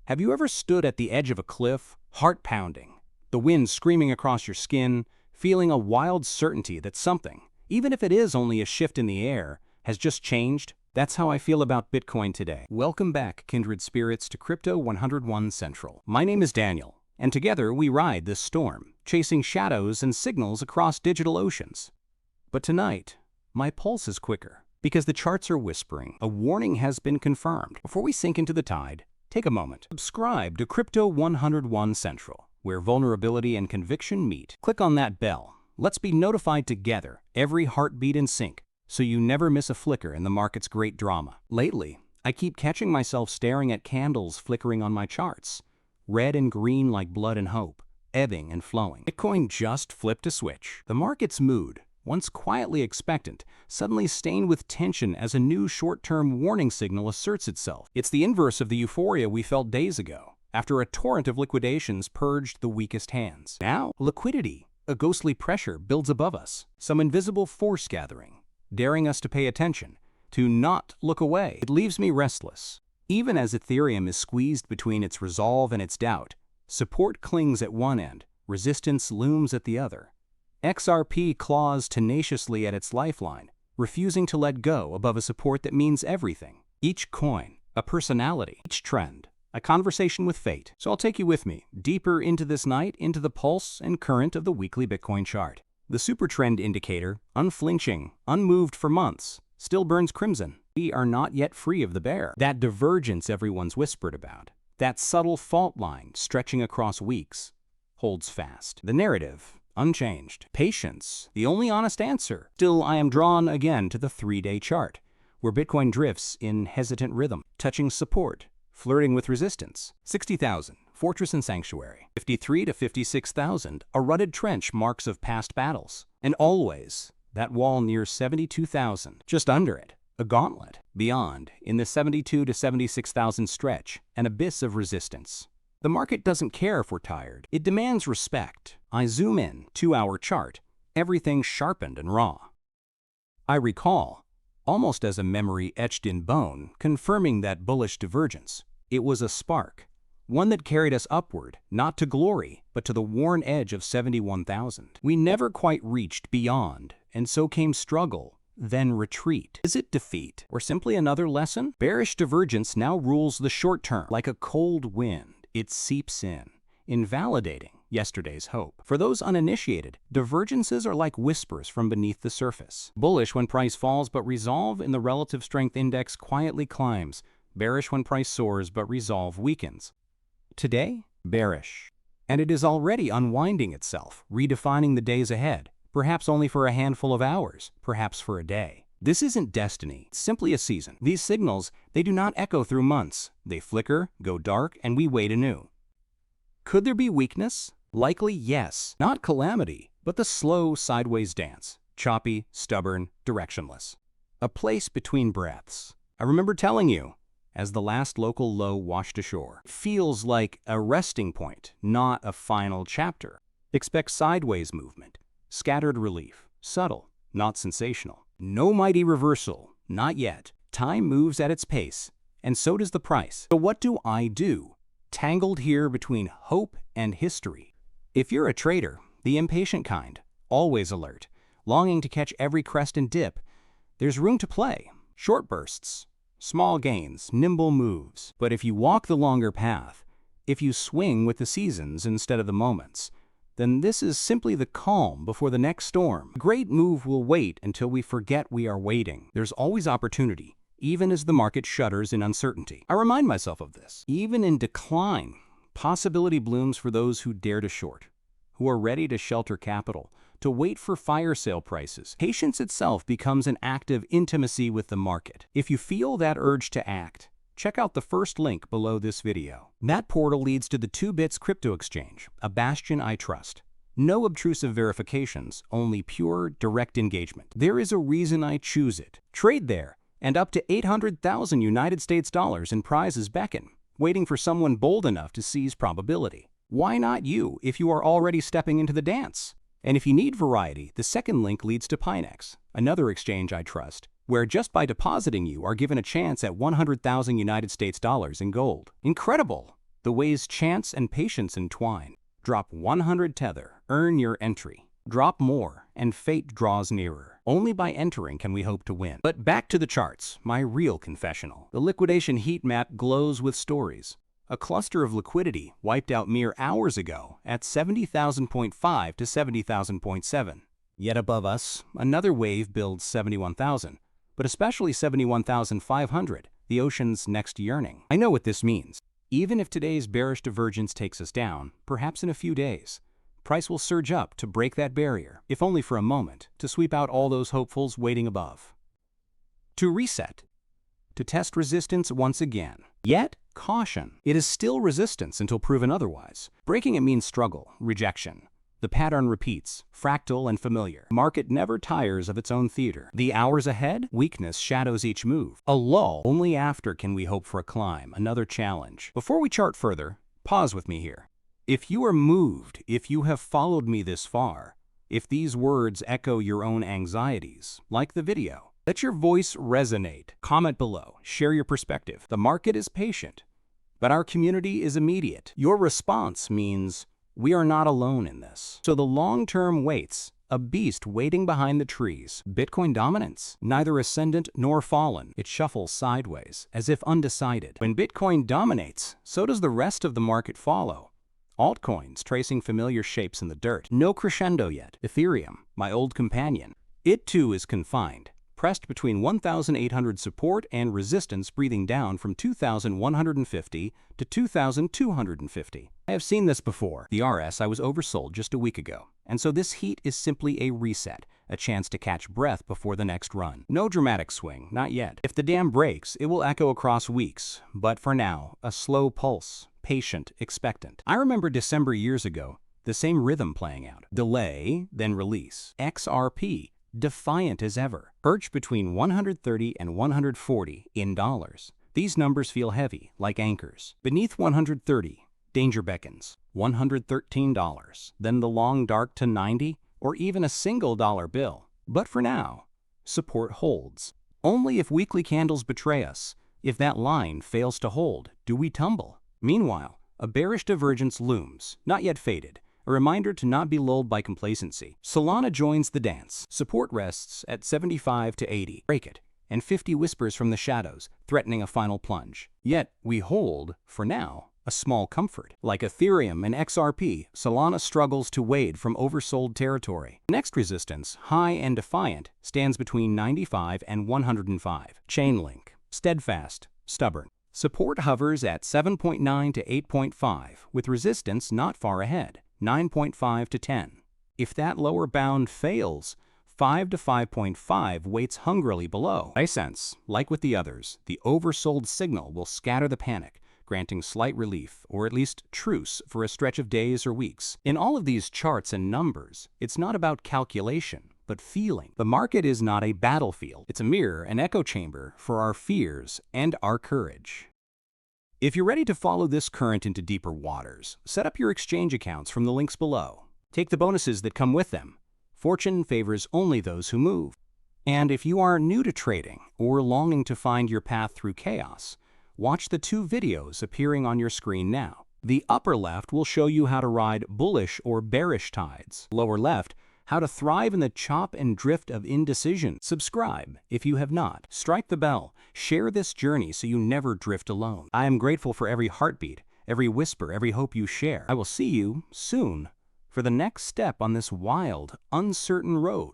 Have you ever stood at the edge of a cliff, heart pounding, the wind screaming across your skin, feeling a wild certainty that something, even if it is only a shift in the air, has just changed? That's how I feel about Bitcoin today. Welcome back, kindred spirits, to Crypto 101 Central. My name is Daniel, and together we ride this storm, chasing shadows and signals across digital oceans. But tonight, my pulse is quicker, because the charts are whispering. A warning has been confirmed. Before we sink into the tide, take a moment. Subscribe to Crypto 101 Central, where vulnerability and conviction meet. Click on that bell. Let's be notified together, every heartbeat in sync, so you never miss a flicker in the market's great drama. Lately, I keep catching myself staring at candles flickering on my charts, red and green like blood and hope, ebbing and flowing. Bitcoin just flipped a switch. The market's mood, once quietly expectant, suddenly stained with tension as a new short-term warning signal asserts itself. It's the inverse of the euphoria we felt days ago, after a torrent of liquidations purged the weakest hands. Now, liquidity, a ghostly pressure, builds above us, some invisible force gathering, daring us to pay attention, to not look away. It leaves me restless. Even as Ethereum is squeezed between its resolve and its doubt, support clings at one end, resistance looms at the other. XRP claws tenaciously at its lifeline, refusing to let go above a support that means everything. Each coin, a personality. Each trend, a conversation with fate. So I'll take you with me, deeper into this night, into the pulse and current of the weekly Bitcoin chart. The super trend indicator, unflinching, unmoved for months, still burns crimson. We are not yet free of the bear. That divergence everyone's whispered about, that subtle fault line stretching across weeks, holds fast. The narrative, unchanged. Patience, the only honest answer. Still, I am drawn again to the 3-day chart, where Bitcoin drifts in hesitant rhythm, touching support, flirting with resistance. 60,000, fortress and sanctuary. 53 to 56,000, a rutted trench, marks of past battles. And always, that wall near 72,000, just under it, a gauntlet. Beyond, in the 72 to 76,000 stretch, an abyss of resistance. The market doesn't care if we're tired. It demands respect. I zoom in, 2-hour chart, everything sharpened and raw. I recall, almost as a memory etched in bone, confirming that bullish divergence. It was a spark, one that carried us upward, not to glory, but to the worn edge of 71,000. We never quite reached beyond, and so came struggle, then retreat. Is it defeat, or simply another lesson? Bearish divergence now rules the short term. Like a cold wind, it seeps in, invalidating yesterday's hope. For those uninitiated, divergences are like whispers from beneath the surface. Bullish when price falls, but resolve in the relative strength index quietly climbs. Bearish when price soars, but resolve weakens. Today, bearish. And it is already unwinding itself, redefining the days ahead, perhaps only for a handful of hours, perhaps for a day. This isn't destiny, it's simply a season. These signals, they do not echo through months. They flicker, go dark, and we wait anew. Could there be weakness? Likely, yes. Not calamity, but the slow sideways dance. Choppy, stubborn, directionless. A place between breaths. I remember telling you, as the last local low washed ashore. It feels like a resting point, not a final chapter. Expect sideways movement, scattered relief, subtle, not sensational. No mighty reversal, not yet. Time moves at its pace, and so does the price. So what do I do? Tangled here between hope and history. If you're a trader, the impatient kind, always alert, longing to catch every crest and dip, there's room to play. Short bursts, small gains, nimble moves. But if you walk the longer path, if you swing with the seasons instead of the moments, then this is simply the calm before the next storm. A great move will wait until we forget we are waiting. There's always opportunity, even as the market shudders in uncertainty. I remind myself of this. Even in decline, possibility blooms for those who dare to short, who are ready to shelter capital, to wait for fire sale prices. Patience itself becomes an act of intimacy with the market. If you feel that urge to act, check out the first link below this video. That portal leads to the 2bits crypto exchange, a bastion I trust. No obtrusive verifications, only pure, direct engagement. There is a reason I choose it. Trade there, and up to 800,000 United States dollars in prizes beckon, waiting for someone bold enough to seize probability. Why not you if you are already stepping into the dance? And if you need variety, the second link leads to Pinex, another exchange I trust, where just by depositing you are given a chance at 100,000 United States dollars in gold. Incredible! the ways chance and patience entwine. Drop 100 tether, earn your entry. Drop more, and fate draws nearer. Only by entering can we hope to win. But back to the charts, my real confessional. The liquidation heat map glows with stories. A cluster of liquidity wiped out mere hours ago at 70,000.5 to 70,000.7. Yet above us, another wave builds 71,000, but especially 71,500, the ocean's next yearning. I know what this means. Even if today's bearish divergence takes us down, perhaps in a few days, price will surge up to break that barrier, if only for a moment, to sweep out all those hopefuls waiting above. To reset. To test resistance once again. Yet, caution. It is still resistance until proven otherwise. Breaking it means struggle, rejection. The pattern repeats, fractal and familiar. Market never tires of its own theater. The hours ahead, weakness shadows each move. A lull. Only after can we hope for a climb, another challenge. Before we chart further, pause with me here. If you are moved, if you have followed me this far, if these words echo your own anxieties, like the video, let your voice resonate. Comment below, share your perspective. The market is patient, but our community is immediate. Your response means we are not alone in this. So the long term waits, a beast waiting behind the trees. Bitcoin dominance, neither ascendant nor fallen. It shuffles sideways, as if undecided. When Bitcoin dominates, so does the rest of the market follow. Altcoins tracing familiar shapes in the dirt. No crescendo yet. Ethereum, my old companion. It too is confined, pressed between 1,800 support and resistance, breathing down from 2,150 to 2,250. I have seen this before. The RS I was oversold just a week ago, and so this heat is simply a reset, a chance to catch breath before the next run. No dramatic swing, not yet. If the dam breaks, it will echo across weeks, but for now, a slow pulse, patient, expectant. I remember December years ago, the same rhythm playing out. Delay, then release. XRP, defiant as ever. Perched between 130 and 140 in dollars. These numbers feel heavy, like anchors. Beneath 130, danger beckons. $113, then the long dark to 90, or even a single dollar bill. But for now, support holds. Only if weekly candles betray us, if that line fails to hold, do we tumble. Meanwhile, a bearish divergence looms, not yet faded. A reminder to not be lulled by complacency. Solana joins the dance. Support rests at 75 to 80. Break it, and 50 whispers from the shadows, threatening a final plunge. Yet, we hold, for now, a small comfort. Like Ethereum and XRP, Solana struggles to wade from oversold territory. Next resistance, high and defiant, stands between 95 and 105. Chainlink, steadfast, stubborn. Support hovers at 7.9 to 8.5, with resistance not far ahead. 9.5 to 10. If that lower bound fails, 5 to 5.5 waits hungrily below. I sense, like with the others, the oversold signal will scatter the panic, granting slight relief, or at least truce for a stretch of days or weeks. In all of these charts and numbers, it's not about calculation, but feeling. The market is not a battlefield. It's a mirror, an echo chamber for our fears and our courage. If you're ready to follow this current into deeper waters, set up your exchange accounts from the links below. Take the bonuses that come with them. Fortune favors only those who move. And if you are new to trading or longing to find your path through chaos, watch the 2 videos appearing on your screen now. The upper left will show you how to ride bullish or bearish tides. Lower left, how to thrive in the chop and drift of indecision. Subscribe if you have not. Strike the bell. Share this journey so you never drift alone. I am grateful for every heartbeat, every whisper, every hope you share. I will see you soon for the next step on this wild, uncertain road.